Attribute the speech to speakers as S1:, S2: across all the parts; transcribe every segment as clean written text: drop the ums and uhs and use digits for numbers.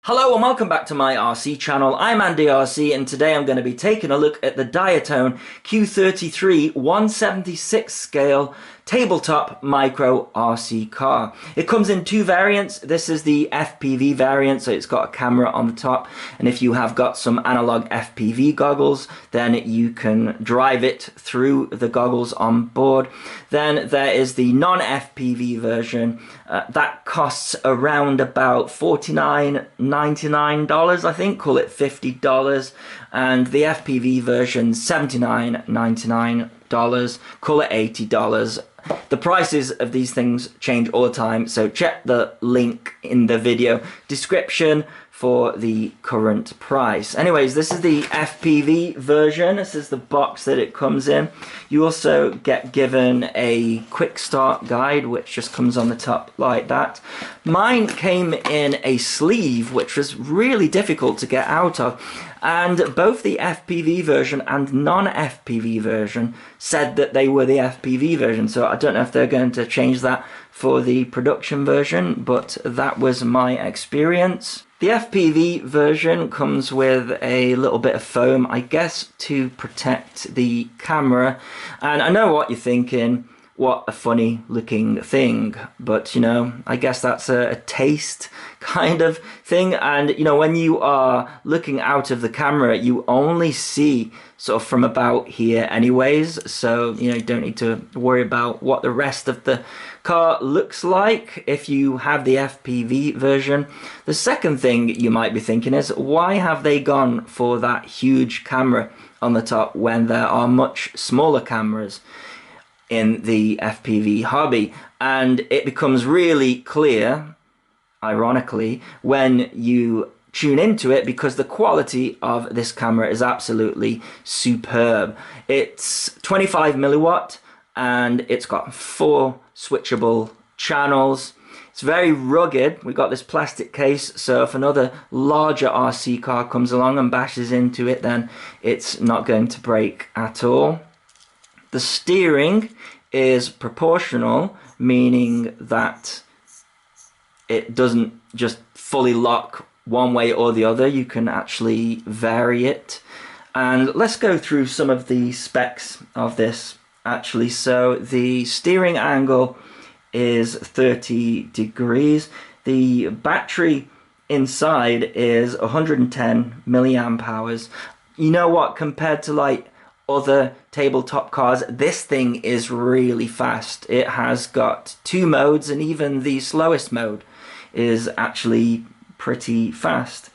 S1: Hello and welcome back to my RC channel. I'm AndyRC and today I'm going to be taking a look at the Diatone Q33 176 scale tabletop micro RC car. It comes in two variants. This is the FPV variant, so it's got a camera on the top, and if you have got some analog FPV goggles then you can drive it through the goggles on board. Then there is the non-FPV version that costs around about $49.99, I think, call it $50, and the FPV version $79.99, call it $80. The prices of these things change all the time, so check the link in the video description for the current price. Anyways, this is the FPV version. This is the box that it comes in. You also get given a quick start guide, which just comes on the top like that. Mine came in a sleeve, which was really difficult to get out of. And both the FPV version and non-FPV version said that they were the FPV version. So I don't know if they're going to change that for the production version, but that was my experience. The FPV version comes with a little bit of foam, I guess, to protect the camera. And I know what you're thinking, what a funny looking thing, but you know, I guess that's a taste kind of thing. And you know, when you are looking out of the camera, you only see sort of from about here anyways, so you know, you don't need to worry about what the rest of the car looks like if you have the FPV version. The second thing you might be thinking is, why have they gone for that huge camera on the top when there are much smaller cameras in the FPV hobby? And it becomes really clear, ironically, when you tune into it, because the quality of this camera is absolutely superb. It's 25 milliwatt and it's got 4 switchable channels. It's very rugged. We got this plastic case, so if another larger RC car comes along and bashes into it, then it's not going to break at all. The steering is proportional, meaning that it doesn't just fully lock one way or the other. You can actually vary it. And let's go through some of the specs of this actually. So the steering angle is 30 degrees. The battery inside is 110 milliamp hours. You know what, compared to like other tabletop cars, this thing is really fast. It has got 2 modes, and even the slowest mode is actually pretty fast.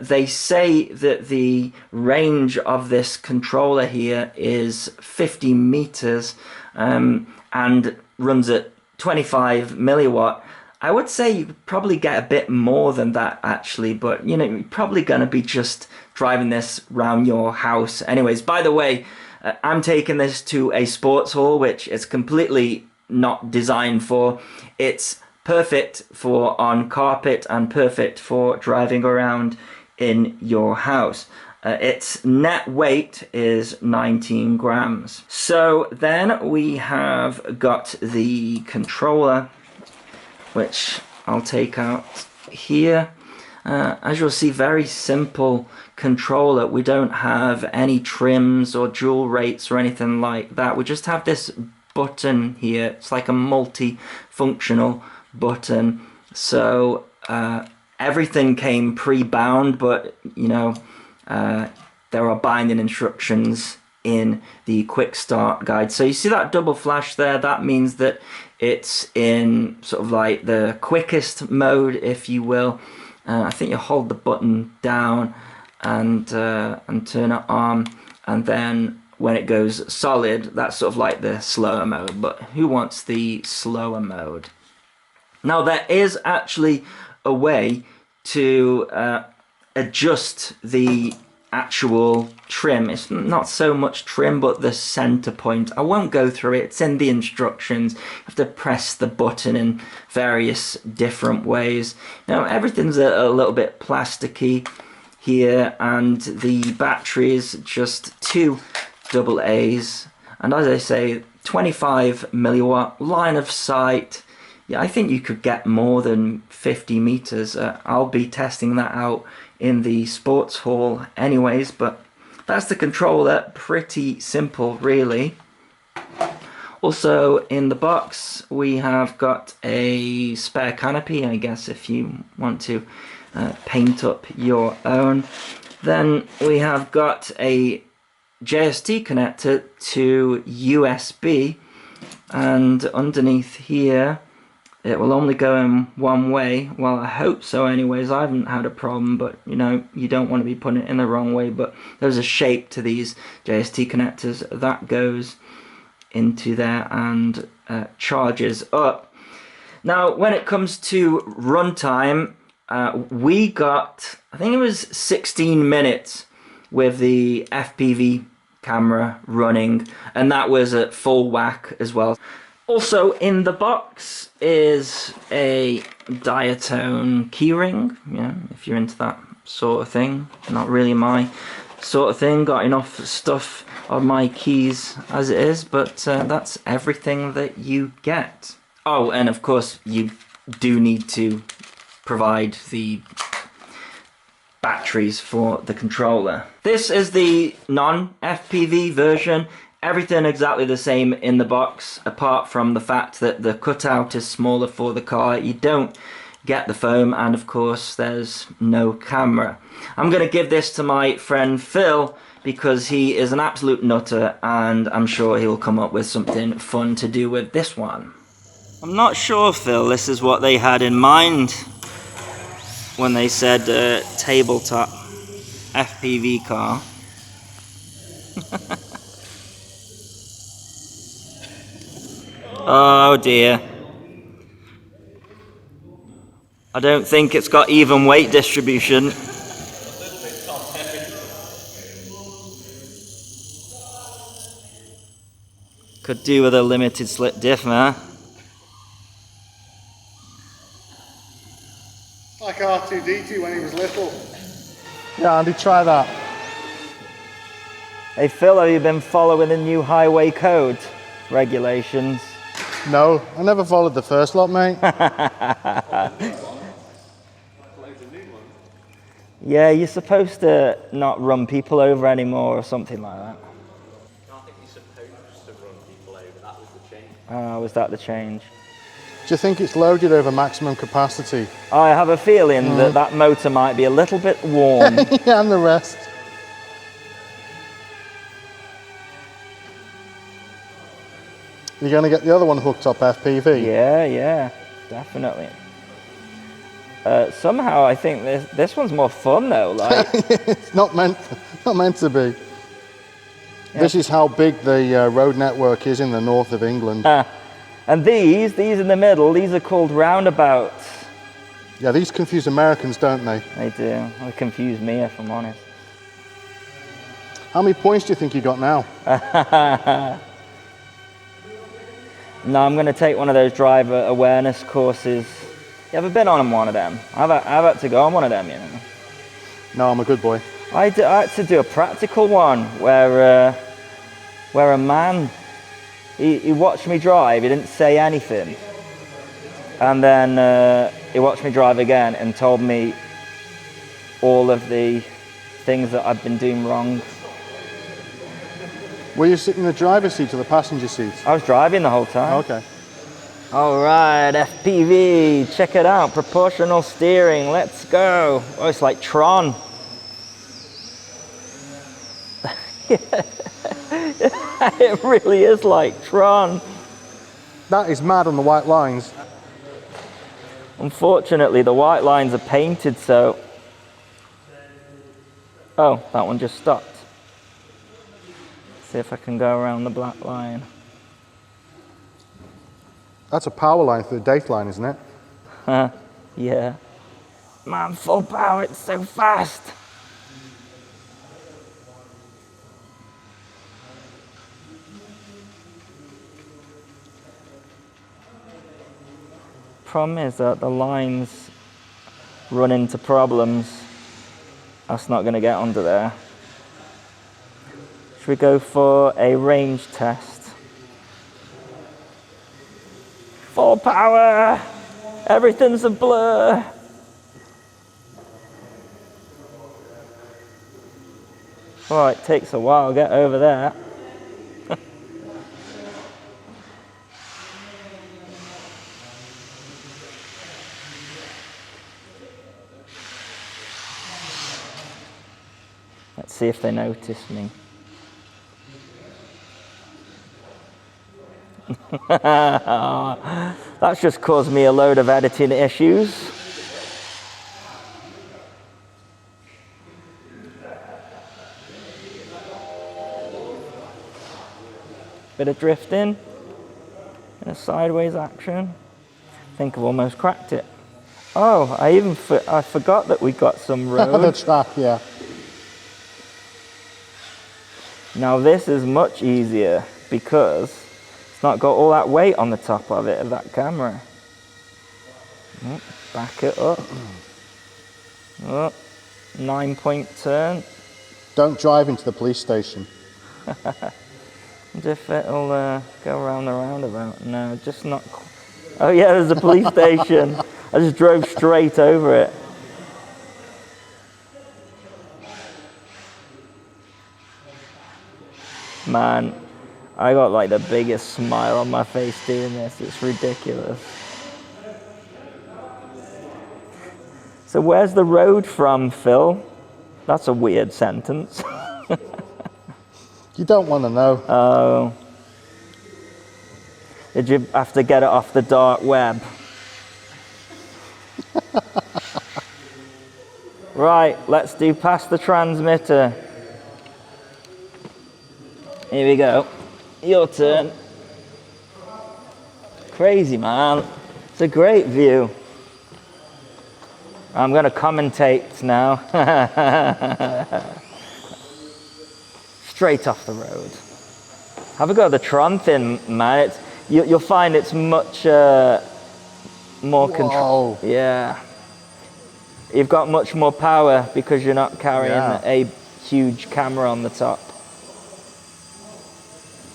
S1: They say that the range of this controller here is 50 meters and runs at 25 milliwatt. I would say you could probably get a bit more than that actually, but you know, you're probably going to be just driving this around your house anyways. By the way, I'm taking this to a sports hall, which is completely not designed for. It's perfect for on carpet and perfect for driving around in your house. Its net weight is 19 grams. So then we have got the controller, which I'll take out here. As you'll see, very simple controller. We don't have any trims or jewel rates or anything like that. We just have this button here. It's like a multi-functional button. So everything came pre-bound, but you know, there are binding instructions in the quick start guide. So you see that double flash there, that means that it's in sort of like the quickest mode, if you will. I think you hold the button down and turn it on, and then when it goes solid, that's sort of like the slower mode. But who wants the slower mode? Now there is actually a way to adjust the actual trim. It's not so much trim, but the center point. I won't go through it, it's in the instructions. You have to press the button in various different ways. Now everything's a little bit plasticky here, and the battery is just 2 AA's, and as I say, 25 milliwatt line of sight Yeah, I think you could get more than 50 meters. I'll be testing that out in the sports hall anyways, but that's the controller. Pretty simple, really. Also in the box we have got a spare canopy, I guess, if you want to paint up your own. Then we have got a JST connector to USB, and underneath here it will only go in one way. Well, I hope so anyways. I haven't had a problem, but you know, you don't want to be putting it in the wrong way. But there's a shape to these JST connectors that goes into there and charges up. Now when it comes to runtime, we got, I think it was 16 minutes with the FPV camera running, and that was at full whack as well. Also in the box is a diatone keyring, yeah, if you're into that sort of thing. Not really my sort of thing, got enough stuff on my keys as it is, but that's everything that you get. Oh, and of course you do need to provide the batteries for the controller. This is the non-FPV version. Everything exactly the same in the box, apart from the fact that the cutout is smaller for the car. You don't get the foam, and of course there's no camera. I'm going to give this to my friend Phil because he is an absolute nutter, and I'm sure he'll come up with something fun to do with this one. I'm not sure, Phil, this is what they had in mind when they said tabletop FPV car. Oh dear. I don't think it's got even weight distribution. Could do with a limited slip diff there.
S2: Like R2-D2 when he was little.
S3: Yeah, Andy, try that.
S1: Hey Phil, have you been following the new highway code regulations?
S3: No, I never followed the first lot, mate.
S1: Yeah, you're supposed to not run people over anymore or something like that.
S4: I think you're supposed to run people over, that was the change.
S1: Oh, was that the change?
S3: Do you think it's loaded over maximum capacity?
S1: I have a feeling that that motor might be a little bit warm.
S3: Yeah, and the rest. You're going to get the other one hooked up FPV?
S1: Yeah, definitely. Somehow I think this one's more fun though. Like,
S3: It's not meant to be. Yeah. This is how big the road network is in the north of England.
S1: and these in the middle, these are called roundabouts.
S3: Yeah, these confuse Americans, don't they?
S1: They do. They confuse me, if I'm honest.
S3: How many points do you think you got now?
S1: No, I'm going to take one of those driver awareness courses. You ever been on one of them? I've had to go on one of them, you know.
S3: No, I'm a good boy.
S1: I had to do a practical one where a man, he watched me drive, he didn't say anything. And then he watched me drive again and told me all of the things that I've been doing wrong.
S3: Were you sitting in the driver's seat or the passenger seat?
S1: I was driving the whole time.
S3: Okay.
S1: All right, FPV, check it out, proportional steering, let's go. Oh, it's like Tron. It really is like Tron.
S3: That is mad on the white lines.
S1: Unfortunately, the white lines are painted, so... Oh, that one just stopped. See if I can go around the black line.
S3: That's a power line for the date line, isn't it?
S1: Yeah. Man, full power, it's so fast. Problem is that the lines run into problems. That's not going to get under there. Should we go for a range test? Full power. Everything's a blur. Oh, it takes a while to get over there. Let's see if they notice me. That's just caused me a load of editing issues. Bit of drifting and a sideways action. I think I've almost cracked it. Oh, I forgot that we got some road.
S3: The track, yeah.
S1: Now this is much easier because it's not got all that weight on the top of it, of that camera. Back it up. 9-point turn.
S3: Don't drive into the police station.
S1: Wonder if it'll go around the roundabout. No, just not. Oh yeah, there's a police station. I just drove straight over it. Man, I got like the biggest smile on my face doing this. It's ridiculous. So where's the road from, Phil? That's a weird sentence.
S3: You don't want to know.
S1: Oh. Did you have to get it off the dark web? Right, let's do past the transmitter. Here we go. Your turn. Crazy, man. It's a great view. I'm going to commentate now. Straight off the road. Have a go at the Tron thing, man. You'll find it's much more control. Yeah. You've got much more power because you're not carrying a huge camera on the top.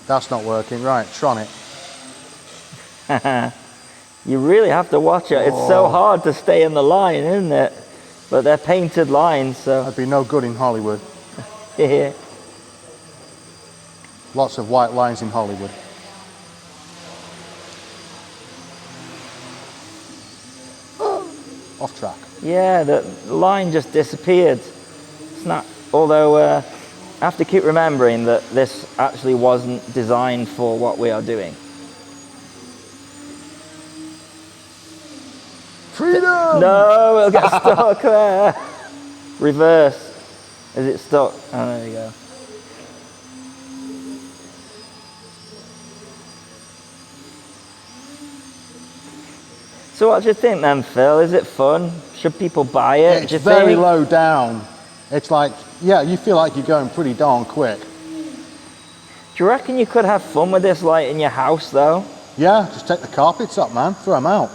S3: That's not working. Right, Tron it.
S1: You really have to watch it. It's so hard to stay in the line, isn't it? But they're painted lines, so.
S3: That'd be no good in Hollywood.
S1: Yeah.
S3: Lots of white lines in Hollywood. Off track.
S1: Yeah, the line just disappeared. It's not, although I have to keep remembering that this actually wasn't designed for what we are doing.
S3: Freedom!
S1: No, it'll get stuck there. Reverse. Is it stuck? Oh, there you go. So what do you think then, Phil? Is it fun? Should people buy it?
S3: It's very low down. It's like, yeah, you feel like you're going pretty darn quick.
S1: Do you reckon you could have fun with this light in your house, though?
S3: Yeah, just take the carpets up, man. Throw them out.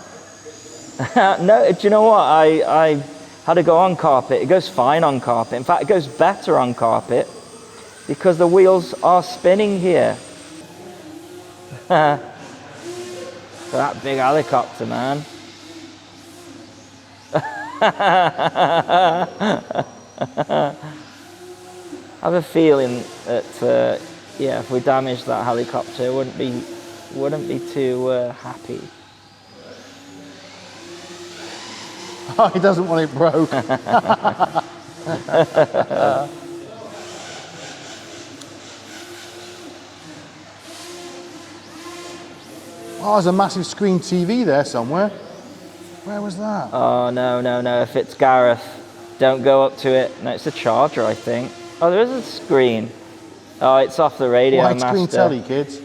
S1: No, do you know what? I had to go on carpet. It goes fine on carpet. In fact, it goes better on carpet because the wheels are spinning here. That big helicopter, man. I have a feeling that yeah, if we damaged that helicopter, it wouldn't be too happy.
S3: Oh, he doesn't want it broke. Oh, there's a massive screen TV there somewhere. Where was that?
S1: Oh, no. If it's Gareth, don't go up to it. No, it's a charger, I think. Oh, there is a screen. Oh, it's off the Radio Master.
S3: Widescreen telly, kids.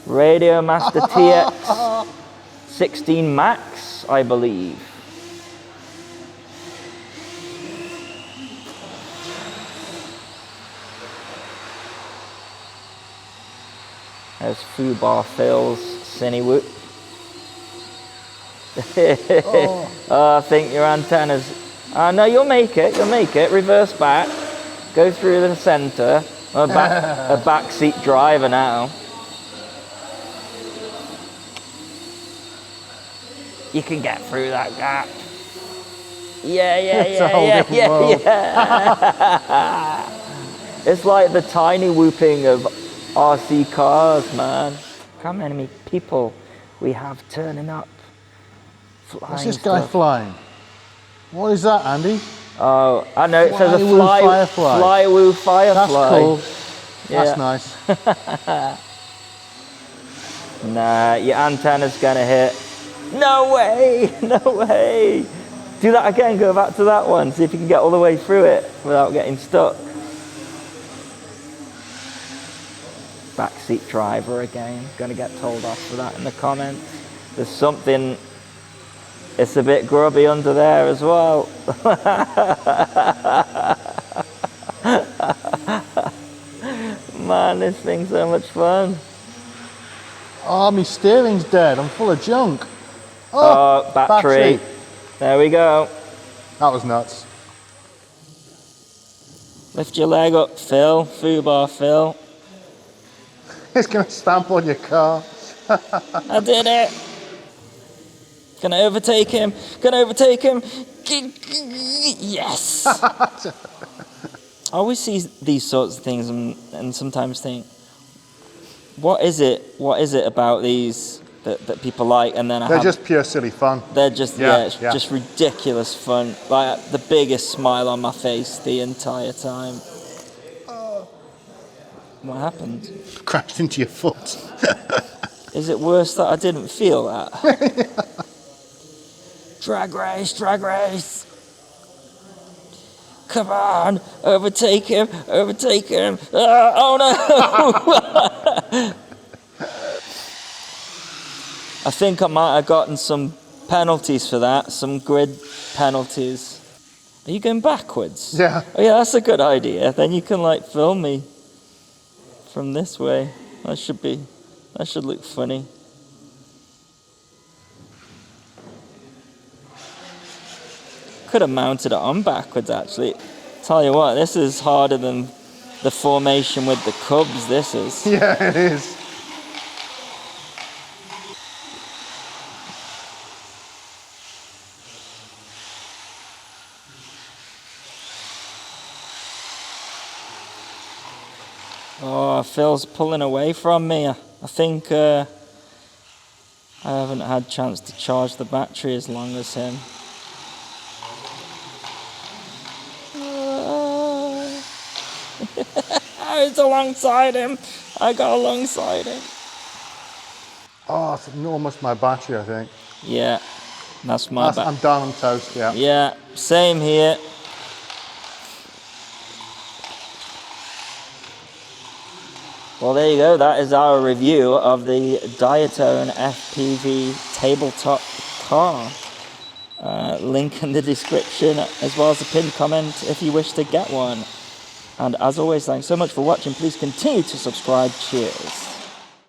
S1: Radio Master TX 16 Max, I believe. There's Fubar Phil's Cinewhoop. Oh, I think your antennas. No, you'll make it. Reverse back. Go through the centre. A backseat driver now. You can get through that gap. Yeah, yeah,
S3: It's a
S1: yeah,
S3: whole
S1: yeah,
S3: different
S1: yeah,
S3: world.
S1: yeah. It's like the tiny whooping of RC cars, man. How many people we have turning up, flying
S3: What's this guy
S1: stuff.
S3: flying? What is that, Andy?
S1: Oh, I know, it says a
S3: Flywoo
S1: fly,
S3: firefly.
S1: flywoo firefly.
S3: That's cool.
S1: Yeah.
S3: That's nice.
S1: Nah, your antenna's gonna hit. No way, no way. Do that again, go back to that one, see if you can get all the way through it without getting stuck. Backseat driver again, gonna get told off for that in the comments. There's something, it's a bit grubby under there as well. Man, this thing's so much fun.
S3: Oh, my steering's dead. I'm full of junk.
S1: Oh, battery. There we go.
S3: That was nuts.
S1: Lift your leg up, Phil. Foobar, Phil.
S3: It's going to stamp on your car.
S1: I did it. Gonna overtake him. Gonna overtake him. Yes. I always see these sorts of things and sometimes think, what is it about these that people like? And then
S3: They're just pure silly fun.
S1: they're just just ridiculous fun. Like the biggest smile on my face the entire time. What happened?
S3: Crashed into your foot.
S1: Is it worse that I didn't feel that? Drag race, drag race. Come on, overtake him, overtake him. Oh no! I think I might have gotten some penalties for that, some grid penalties. Are you going backwards?
S3: Yeah.
S1: Oh yeah, that's a good idea. Then you can like film me from this way. That should look funny. Could have mounted it on backwards actually. Tell you what, this is harder than the formation with the Cubs, this is.
S3: Yeah, it is.
S1: Oh, Phil's pulling away from me. I think I haven't had a chance to charge the battery as long as him. It's alongside him. I got alongside him.
S3: Oh, it's almost my battery, I think.
S1: Yeah, that's my
S3: I'm done, I'm toast, yeah.
S1: Yeah, same here. Well, there you go. That is our review of the Diatone FPV tabletop car. Link in the description as well as a pinned comment if you wish to get one. And as always, thanks so much for watching. Please continue to subscribe. Cheers.